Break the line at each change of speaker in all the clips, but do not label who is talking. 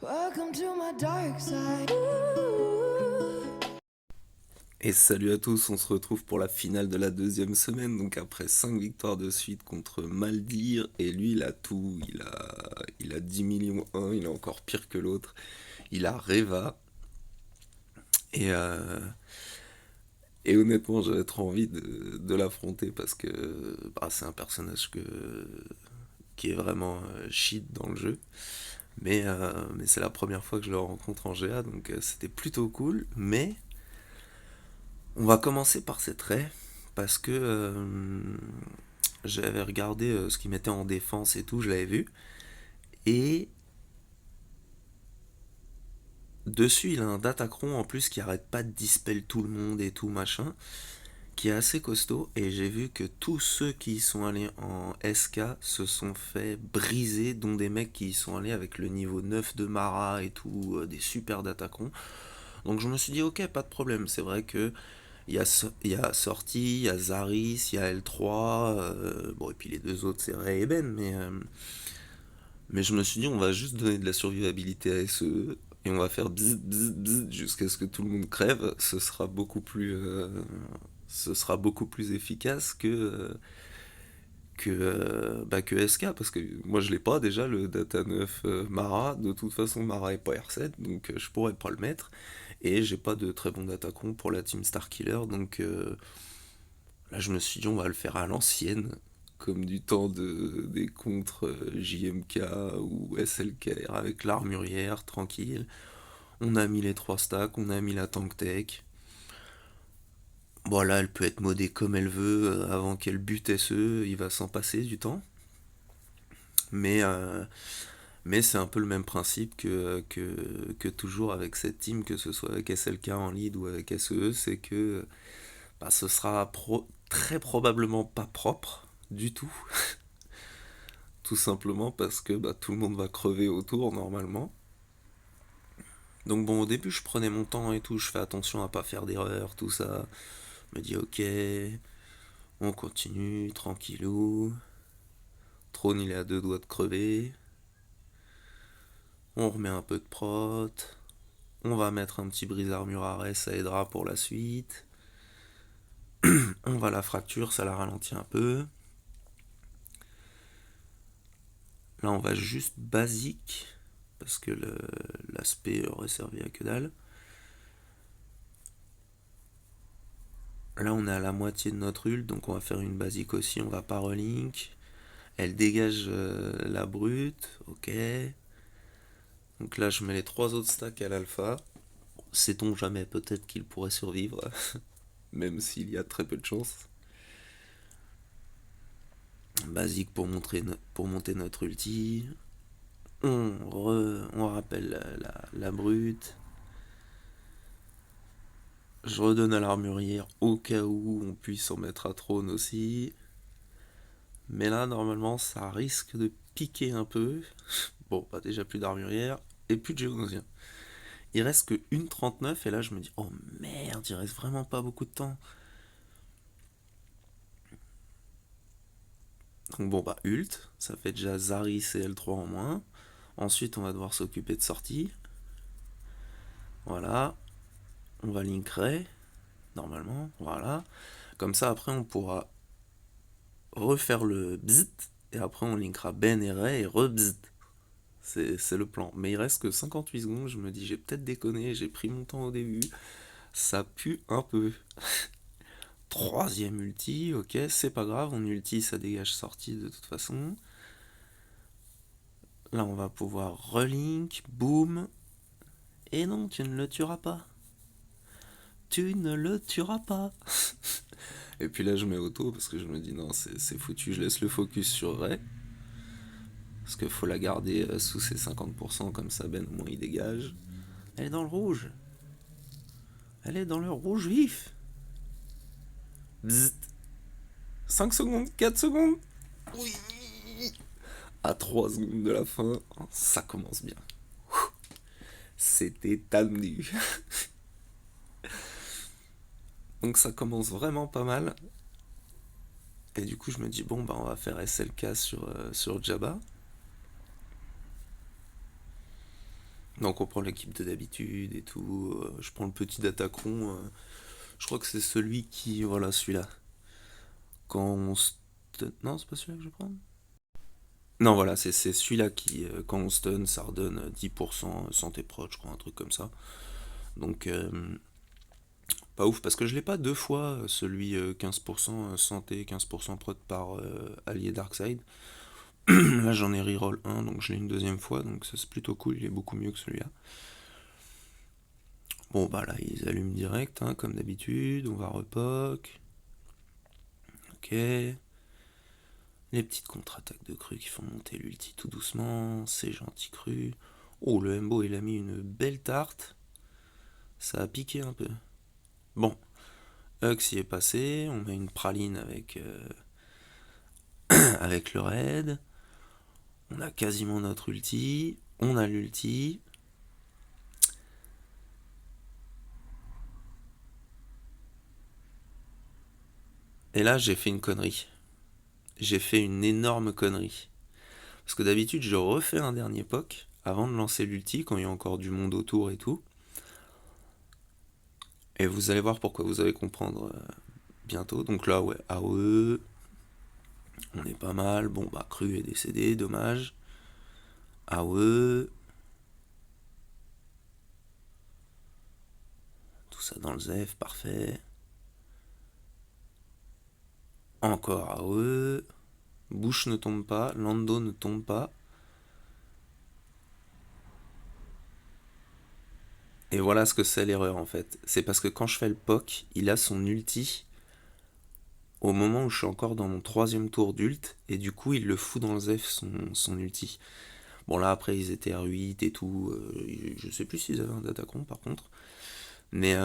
Welcome to my dark side.
Et salut à tous, on se retrouve pour la finale de la deuxième semaine, donc après 5 victoires de suite contre Maldir, et lui il a tout, il a 10 millions 1, il est encore pire que l'autre, il a Reva, et, euh, et honnêtement j'avais trop envie de l'affronter parce que c'est un personnage qui est vraiment shit dans le jeu, mais c'est la première fois que je le rencontre en GA, donc c'était plutôt cool, mais on va commencer par ces traits, parce que j'avais regardé ce qu'il mettait en défense et tout, je l'avais vu. Et dessus, il a un Datacron en plus qui arrête pas de dispel tout le monde et tout machin, qui est assez costaud. Et j'ai vu que tous ceux qui y sont allés en SK se sont fait briser, dont des mecs qui y sont allés avec le niveau 9 de Mara et tout, des super Datacrons. Donc je me suis dit, ok, pas de problème. C'est vrai que il y a Sorti, il y a Zaris, il y a L3, bon, et puis les deux autres, c'est Ray et Ben, mais je me suis dit, on va juste donner de la survivabilité à SE, et on va faire bzz, bzz, bzz jusqu'à ce que tout le monde crève. Ce sera beaucoup plus efficace que SK, parce que moi je l'ai pas déjà, le Data 9 Mara. De toute façon, Mara est pas R7, donc je pourrais pas le mettre. Et j'ai pas de très bon datacon pour la team Starkiller, donc là je me suis dit, on va le faire à l'ancienne, comme du temps des contres JMK ou SLKR avec l'armurière, tranquille. On a mis les 3 stacks, on a mis la tank tech. Voilà, elle peut être modée comme elle veut, avant qu'elle bute SE, il va s'en passer du temps. Mais, euh, mais c'est un peu le même principe que toujours avec cette team, que ce soit avec SLK en lead ou avec SE, c'est que ce sera très probablement pas propre du tout. Tout simplement parce que tout le monde va crever autour normalement. Donc bon, au début je prenais mon temps et tout, je fais attention à pas faire d'erreur, tout ça. Je me dis ok, on continue, tranquillou. Trône il est à deux doigts de crever. On remet un peu de prot. On va mettre un petit brise armure arrêt, ça aidera pour la suite. On va la fracture, ça la ralentit un peu. Là on va juste basique, parce que l'aspect aurait servi à que dalle. Là, on est à la moitié de notre ult, donc on va faire une basique aussi. On va pas relink. Elle dégage la brute, ok. Donc là, je mets les 3 autres stacks à l'alpha. Sait-on jamais, peut-être qu'il pourrait survivre, même s'il y a très peu de chance. Basique pour monter notre ulti. On rappelle la brute. Je redonne à l'armurière au cas où on puisse en mettre à trône aussi. Mais là, normalement, ça risque de piquer un peu. Bon, déjà plus d'armurière et plus de géonosiens. Il reste que une 39 et là je me dis, oh merde, il reste vraiment pas beaucoup de temps. Donc bon, ult, ça fait déjà Zaris et L3 en moins. Ensuite, on va devoir s'occuper de sortie. Voilà, on va link Ray, normalement, voilà. Comme ça, après, on pourra refaire le bzzt, et après, on linkera Ben et Ray et re-bzzt. C'est le plan. Mais il reste que 58 secondes, je me dis, j'ai peut-être déconné, j'ai pris mon temps au début. Ça pue un peu. Troisième ulti, ok, c'est pas grave, on ulti, ça dégage sortie de toute façon. Là, on va pouvoir relink, boum. Et non, tu ne le tueras pas. Tu ne le tueras pas. Et puis là, je mets auto parce que je me dis non, c'est foutu, je laisse le focus sur Ray. Parce qu'il faut la garder sous ses 50%, comme ça, Ben, au moins, il dégage. Elle est dans le rouge. Elle est dans le rouge vif. Bzzzt. 5 secondes, 4 secondes. Oui. À 3 secondes de la fin, ça commence bien. C'était tendu. Donc ça commence vraiment pas mal. Et du coup, je me dis, bon, on va faire SLK sur Jabba. Donc on prend l'équipe de d'habitude et tout. Je prends le petit Datacron. Je crois que c'est celui qui... Voilà, celui-là. Quand on stun... Non, c'est pas celui-là que je prends. Non, voilà, c'est celui-là qui, quand on stun, ça redonne 10% santé proche, je crois, un truc comme ça. Donc, pas ouf, parce que je l'ai pas deux fois, celui 15% santé, 15% prot par allié Darkseid. Là, j'en ai reroll un, donc je l'ai une deuxième fois, donc ça c'est plutôt cool, il est beaucoup mieux que celui-là. Bon, bah là, ils allument direct, hein, comme d'habitude, on va repoc. Ok. Les petites contre-attaques de cru qui font monter l'ulti tout doucement, c'est gentil cru. Oh, le Mbo, il a mis une belle tarte. Ça a piqué un peu. Bon, Hux y est passé, on met une praline avec, avec le raid. On a quasiment notre ulti. On a l'ulti. Et là, j'ai fait une connerie. J'ai fait une énorme connerie. Parce que d'habitude, je refais un dernier poke avant de lancer l'ulti quand il y a encore du monde autour et tout. Et vous allez voir pourquoi, vous allez comprendre bientôt. Donc là, ouais, AOE. On est pas mal. Bon, bah, Cru est décédé, dommage. AOE. Tout ça dans le ZEF, parfait. Encore AOE. Bush ne tombe pas. Lando ne tombe pas. Et voilà ce que c'est l'erreur en fait. C'est parce que quand je fais le POC, il a son ulti au moment où je suis encore dans mon troisième tour d'ult. Et du coup, il le fout dans le ZEF son ulti. Bon, là après, ils étaient R8 et tout. Je sais plus s'ils avaient un Datacron par contre. Mais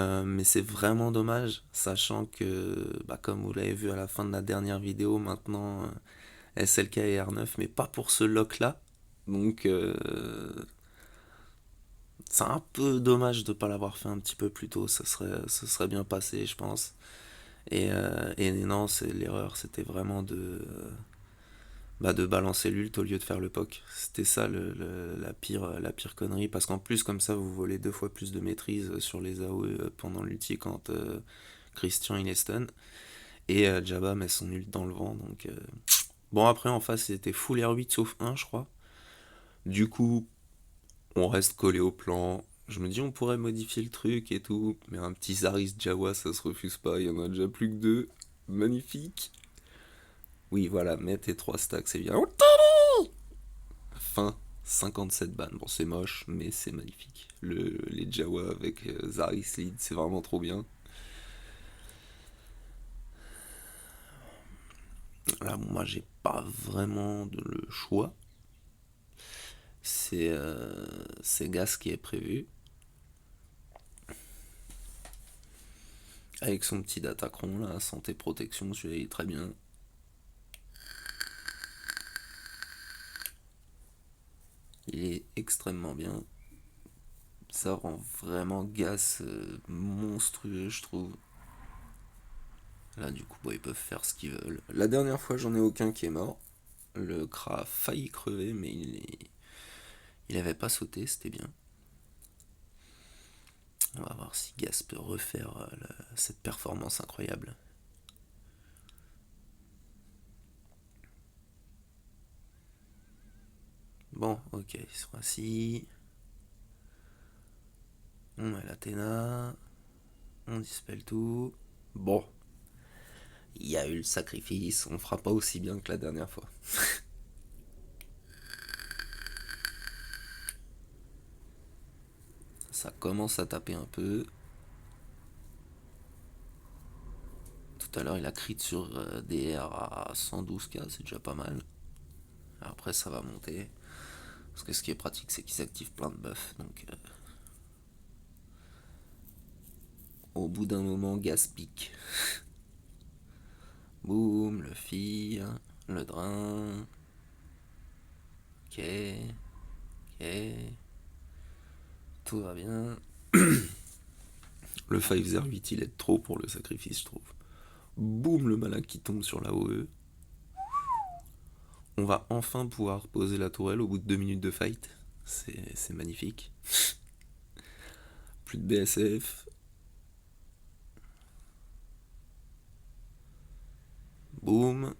c'est vraiment dommage, sachant que, bah, comme vous l'avez vu à la fin de la dernière vidéo, maintenant SLK et R9, mais pas pour ce lock là. Donc c'est un peu dommage de ne pas l'avoir fait un petit peu plus tôt, ça serait bien passé, je pense. Et non, c'est l'erreur, c'était vraiment bah, de balancer l'ult au lieu de faire le POC. C'était ça la pire connerie, parce qu'en plus, comme ça, vous volez deux fois plus de maîtrise sur les AOE pendant l'ulti quand Christian il est stun. Et Jabba met son ult dans le vent, donc... Bon, après, en face, c'était full R8 sauf 1, je crois. Du coup, on reste collé au plan. Je me dis, on pourrait modifier le truc et tout. Mais un petit Zaris Jawa, ça se refuse pas. Il y en a déjà plus que deux. Magnifique. Oui, voilà, mets tes 3 stacks, c'est bien. Fin, 57 ban. Bon, c'est moche, mais c'est magnifique. Les Jawa avec Zaris lead, c'est vraiment trop bien. Là, moi, j'ai pas vraiment de le choix. C'est Gas qui est prévu. Avec son petit Datacron, là, santé protection, celui-là il est très bien. Il est extrêmement bien. Ça rend vraiment Gas monstrueux, je trouve. Là, du coup, ils peuvent faire ce qu'ils veulent. La dernière fois, j'en ai aucun qui est mort. Le Kra a failli crever, mais il avait pas sauté, c'était bien. On va voir si Gas peut refaire cette performance incroyable. Bon, ok, ce fois-ci. On met l'Athéna. On dispelle tout. Bon, il y a eu le sacrifice, on fera pas aussi bien que la dernière fois. Ça commence à taper un peu. Tout à l'heure, il a crit sur DR à 112k, c'est déjà pas mal. Après, ça va monter. Parce que ce qui est pratique, c'est qu'il s'active plein de buffs. Donc, au bout d'un moment, Gas pique. Boum, le fire, le drain. Ok, ok. Tout va bien. Le 5-0-8, il est trop pour le sacrifice, je trouve. Boum, le malin qui tombe sur la OE. On va enfin pouvoir poser la tourelle au bout de 2 minutes de fight. C'est magnifique. Plus de BSF. Boum.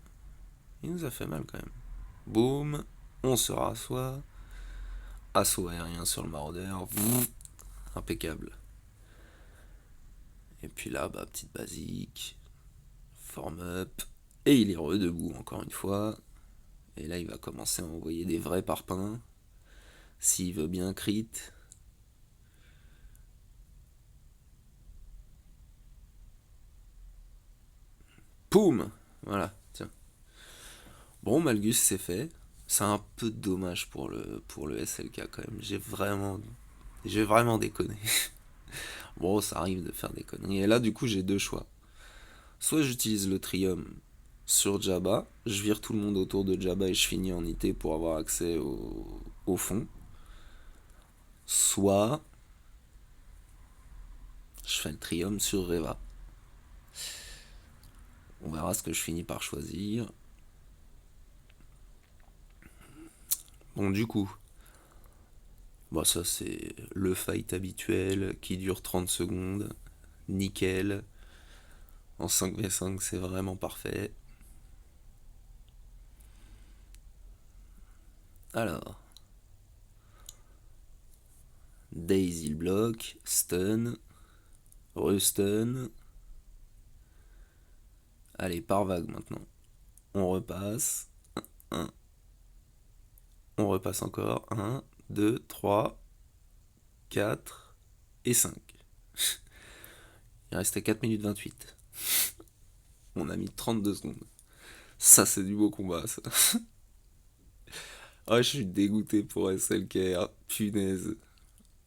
Il nous a fait mal quand même. Boum. On se rassoit. Assaut aérien sur le maraudeur. Impeccable. Et puis là, bah, petite basique. Form up. Et il est redebout encore une fois. Et là, il va commencer à envoyer des vrais parpaings. S'il veut bien crit. Poum. Voilà, tiens. Bon, Malgus, c'est fait. C'est un peu dommage pour le SLK quand même. J'ai vraiment déconné. Bon, ça arrive de faire des conneries. Et là, du coup, j'ai deux choix. Soit j'utilise le Trium sur Jabba, je vire tout le monde autour de Jabba et je finis en IT pour avoir accès au fond. Soit je fais le Trium sur Reva. On verra ce que je finis par choisir. Bon, du coup, bon, ça c'est le fight habituel qui dure 30 secondes. Nickel. En 5v5, c'est vraiment parfait. Alors, Daisy le bloc, stun, restun. Allez, par vague maintenant. On repasse. 1. On repasse encore. 1, 2, 3, 4 et 5. Il restait 4 minutes 28. On a mis 32 secondes. Ça, c'est du beau combat, ça. Ah, je suis dégoûté pour SLKR. Punaise.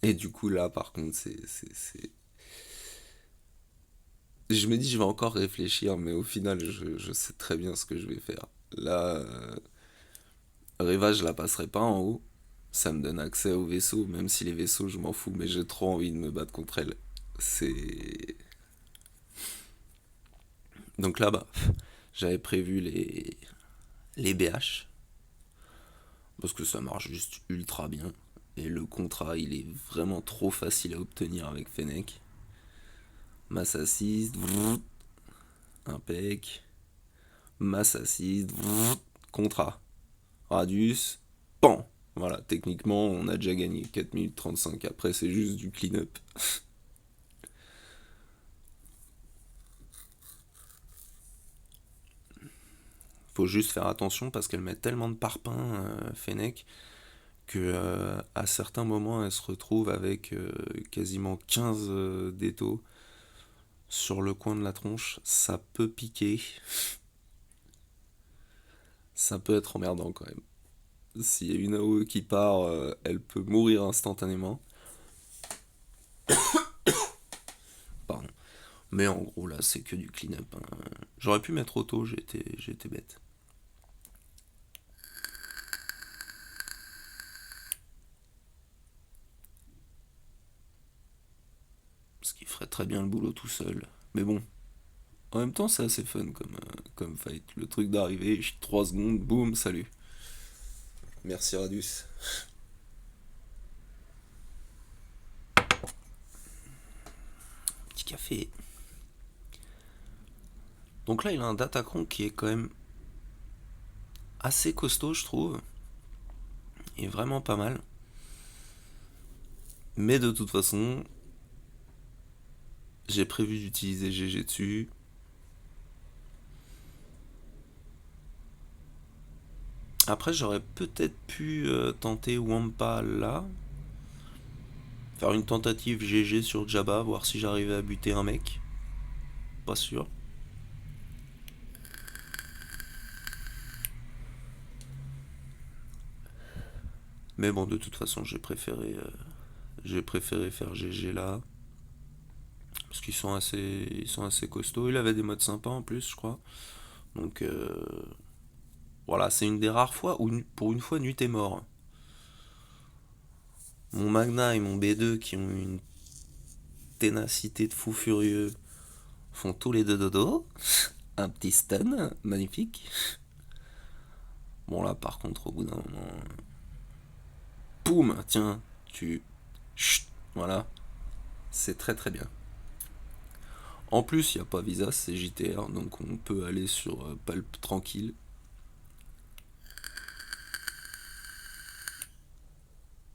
Et du coup, là, par contre, je me dis, je vais encore réfléchir, mais au final, je sais très bien ce que je vais faire. Là, Reva, je la passerai pas en haut. Ça me donne accès aux vaisseaux, même si les vaisseaux, je m'en fous, mais j'ai trop envie de me battre contre elle. C'est. Donc là, bah, j'avais prévu les BH, parce que ça marche juste ultra bien. Et le contrat, il est vraiment trop facile à obtenir avec Fennec. Mass assist, impec. Mass assist, contrat. Radius, pan. Voilà, techniquement, on a déjà gagné 4 minutes 35. Après, c'est juste du clean-up. Faut juste faire attention parce qu'elle met tellement de parpaings, Fennec, que à certains moments, elle se retrouve avec quasiment 15 d'étaux sur le coin de la tronche. Ça peut piquer. Ça peut être emmerdant quand même. S'il y a une AOE qui part, elle peut mourir instantanément. Pardon. Mais en gros, là, c'est que du clean-up, hein. J'aurais pu mettre auto, j'ai été bête. Ce qui ferait très bien le boulot tout seul. Mais bon, en même temps, c'est assez fun comme fight. Le truc d'arriver, 3 secondes, boum, salut. Merci Radius. Petit café. Donc là, il a un Datacron qui est quand même assez costaud, je trouve. Il est vraiment pas mal. Mais de toute façon, j'ai prévu d'utiliser GG dessus. Après, j'aurais peut-être pu tenter Wampa là. Faire une tentative GG sur Jabba, voir si j'arrivais à buter un mec. Pas sûr. Mais bon, de toute façon, j'ai préféré faire GG là. Parce ils sont assez costauds. Il avait des modes sympas en plus, je crois. Donc voilà, c'est une des rares fois où, pour une fois, Nut est mort. Mon Magna et mon B2 qui ont une ténacité de fou furieux font tous les deux dodo. Un petit stun, magnifique. Bon là par contre au bout d'un moment, Poum, tiens, tu... Chut, voilà, c'est très très bien. En plus, il n'y a pas Visa, c'est JTR, donc on peut aller sur Pulp tranquille.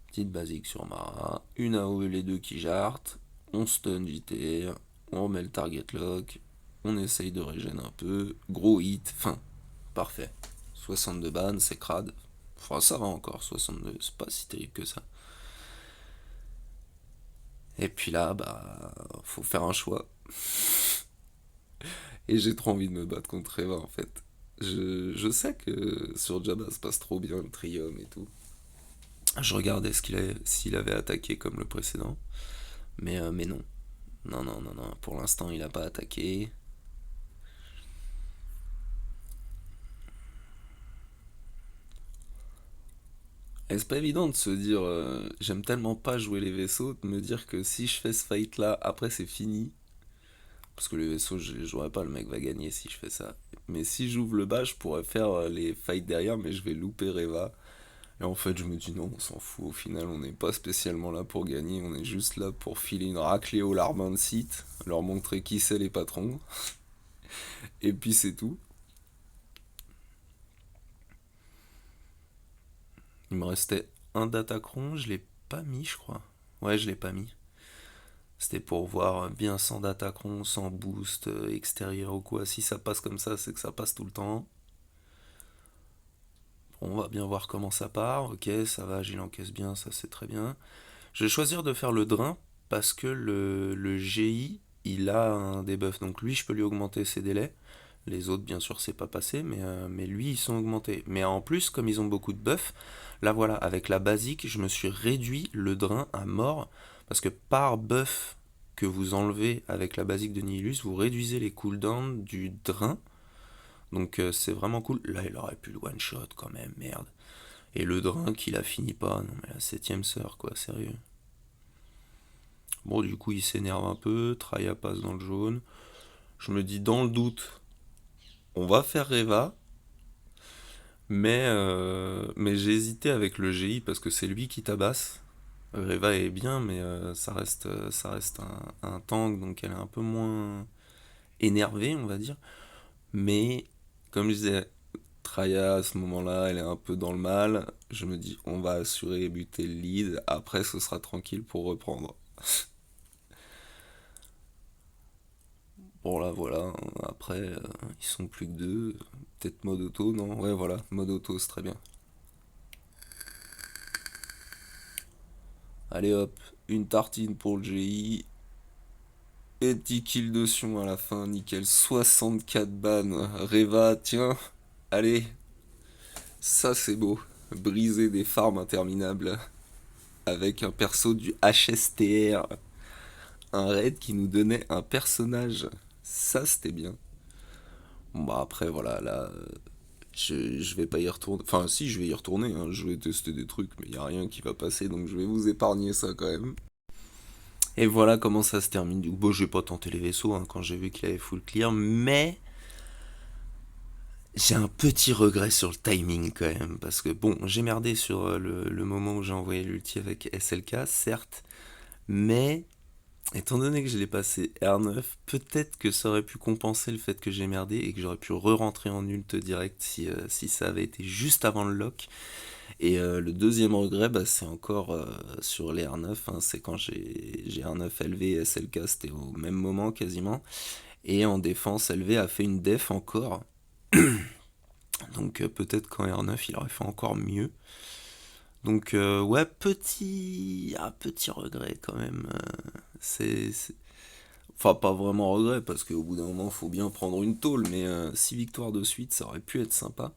Petite basique sur Mara, une AOE les deux qui jartent, on stun JTR, on remet le target lock, on essaye de régène un peu, gros hit, fin, parfait. 62 ban, c'est crade. Enfin, ça va encore, 62, c'est pas si terrible que ça. Et puis là, bah, faut faire un choix. Et j'ai trop envie de me battre contre Eva en fait. Je sais que sur Jabba ça passe trop bien le Trium et tout. Je regardais s'il avait attaqué comme le précédent. Mais non. Non, non, non, non. Pour l'instant, il a pas attaqué. Et c'est pas évident de se dire j'aime tellement pas jouer les vaisseaux, de me dire que si je fais ce fight là, après c'est fini. Parce que les vaisseaux, je jouerai pas, le mec va gagner si je fais ça. Mais si j'ouvre le bas, je pourrais faire les fights derrière, mais je vais louper Reva. Et en fait, je me dis non, on s'en fout. Au final, on n'est pas spécialement là pour gagner. On est juste là pour filer une raclée au larbin de site, leur montrer qui c'est les patrons. Et puis c'est tout. Il me restait un Datacron, je l'ai pas mis, je crois. Ouais, je l'ai pas mis. C'était pour voir bien sans Datacron, sans boost extérieur ou quoi. Si ça passe comme ça, c'est que ça passe tout le temps. Bon, on va bien voir comment ça part. Ok, ça va, j'y encaisse bien, ça c'est très bien. Je vais choisir de faire le drain parce que le GI, il a un debuff. Donc lui, je peux lui augmenter ses délais. Les autres, bien sûr, c'est pas passé, mais lui, ils sont augmentés. Mais en plus, comme ils ont beaucoup de buffs, là voilà, avec la basique, je me suis réduit le drain à mort. Parce que par buff que vous enlevez avec la basique de Nihilus, vous réduisez les cooldowns du drain. Donc c'est vraiment cool. Là, il aurait pu le one-shot quand même, merde. Et le drain qu'il a fini pas, non mais la septième sœur, quoi, sérieux. Bon, du coup, il s'énerve un peu, Traya passe dans le jaune. Je me dis, dans le doute, on va faire Reva, mais j'ai hésité avec le GI parce que c'est lui qui tabasse. Reva est bien, mais ça reste un tank, donc elle est un peu moins énervée, on va dire. Mais, comme je disais, Traya, à ce moment-là, elle est un peu dans le mal. Je me dis, on va assurer et buter le lead. Après, ce sera tranquille pour reprendre. Bon, là, voilà. Après, ils sont plus que deux. Peut-être mode auto, non? Ouais, voilà. Mode auto, c'est très bien. Allez hop, une tartine pour le GI. Et 10 kills de Sion à la fin, nickel. 64 ban. Reva, tiens. Allez, ça c'est beau. Briser des farms interminables avec un perso du HSTR. Un raid qui nous donnait un personnage. Ça c'était bien. Bon bah après voilà, là, je vais pas y retourner. Enfin si, je vais y retourner, hein. Je vais tester des trucs, mais il y a rien qui va passer, donc je vais vous épargner ça quand même. Et voilà comment ça se termine. Du coup, bon, j'ai pas tenté les vaisseaux hein, quand j'ai vu qu'il avait full clear, mais j'ai un petit regret sur le timing quand même. Parce que bon, j'ai merdé sur le moment où j'ai envoyé l'ulti avec SLK, certes, mais étant donné que je l'ai passé R9, peut-être que ça aurait pu compenser le fait que j'ai merdé et que j'aurais pu re-rentrer en ult direct si ça avait été juste avant le lock. Et le deuxième regret, bah, c'est encore sur les R9, hein, c'est quand j'ai R9 LV et SLK, c'était au même moment quasiment. Et en défense, LV a fait une def encore. Donc peut-être qu'en R9, il aurait fait encore mieux. Donc ouais, petit regret quand même. Enfin, pas vraiment regret, parce qu'au bout d'un moment, il faut bien prendre une tôle, mais 6 victoires de suite, ça aurait pu être sympa.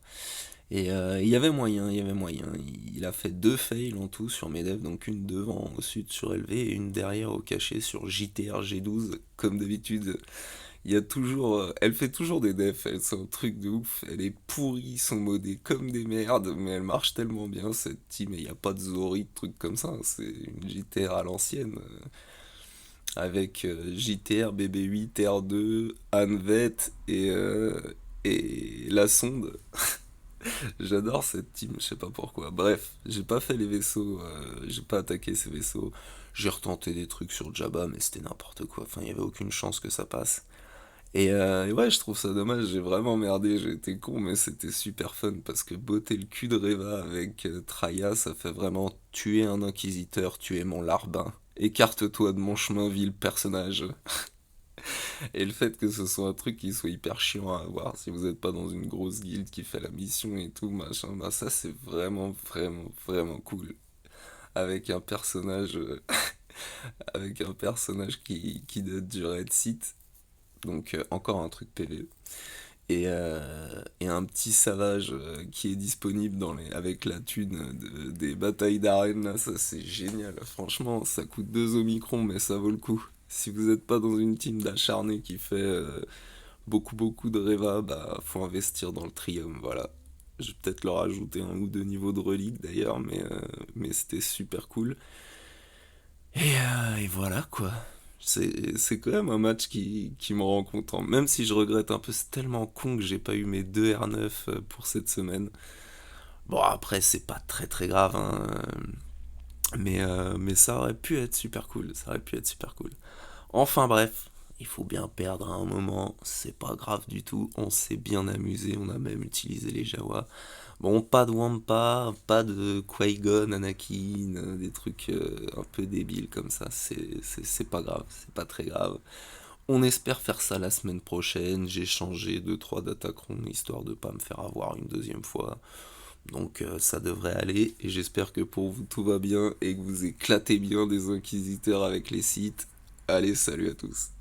Et il y avait moyen, il y avait moyen. Il a fait 2 fails en tout sur Medef, donc une devant au sud sur LV et une derrière au cachet sur JTR G12. Comme d'habitude, il y a toujours, elle fait toujours des defs, elle c'est un truc de ouf. Elle est pourrie, sont modées comme des merdes, mais elle marche tellement bien cette team. Et il n'y a pas de Zori, de trucs comme ça, hein. C'est une JTR à l'ancienne, avec JTR, BB8, R2, Anvet et la sonde. J'adore cette team, je sais pas pourquoi. Bref, j'ai pas fait les vaisseaux, j'ai pas attaqué ces vaisseaux. J'ai retenté des trucs sur Jabba, mais c'était n'importe quoi. Enfin, il y avait aucune chance que ça passe. Et ouais, je trouve ça dommage, j'ai vraiment merdé, j'ai été con, mais c'était super fun parce que botter le cul de Reva avec Traya, ça fait vraiment tuer un inquisiteur, tuer mon larbin. Écarte-toi de mon chemin, vil personnage. Et le fait que ce soit un truc qui soit hyper chiant à avoir si vous n'êtes pas dans une grosse guilde qui fait la mission et tout, machin, bah ça c'est vraiment, vraiment, vraiment cool. Avec un personnage, avec un personnage qui date du Red Sith, donc encore un truc PvE. Et un petit savage qui est disponible avec la thune des batailles d'arène, là, ça c'est génial. Franchement, ça coûte 2 Omicron, mais ça vaut le coup. Si vous n'êtes pas dans une team d'acharnés qui fait beaucoup beaucoup de Reva, bah faut investir dans le Trium, voilà. Je vais peut-être leur ajouter un ou deux niveaux de relique d'ailleurs, mais c'était super cool. Et voilà quoi. C'est quand même un match qui me rend content. Même si je regrette un peu, c'est tellement con que j'ai pas eu mes 2 R9 pour cette semaine. Bon, après, c'est pas très très grave, hein, mais ça aurait pu être super cool. Ça aurait pu être super cool. Enfin bref, il faut bien perdre à un moment, c'est pas grave du tout, on s'est bien amusé, on a même utilisé les Jawa. Bon, pas de Wampa, pas de Qui-Gon, Anakin, des trucs un peu débiles comme ça, c'est pas grave, c'est pas très grave. On espère faire ça la semaine prochaine, j'ai changé 2-3 datacrons histoire de pas me faire avoir une deuxième fois. Donc ça devrait aller, et j'espère que pour vous tout va bien et que vous éclatez bien des inquisiteurs avec les sites. Allez, salut à tous.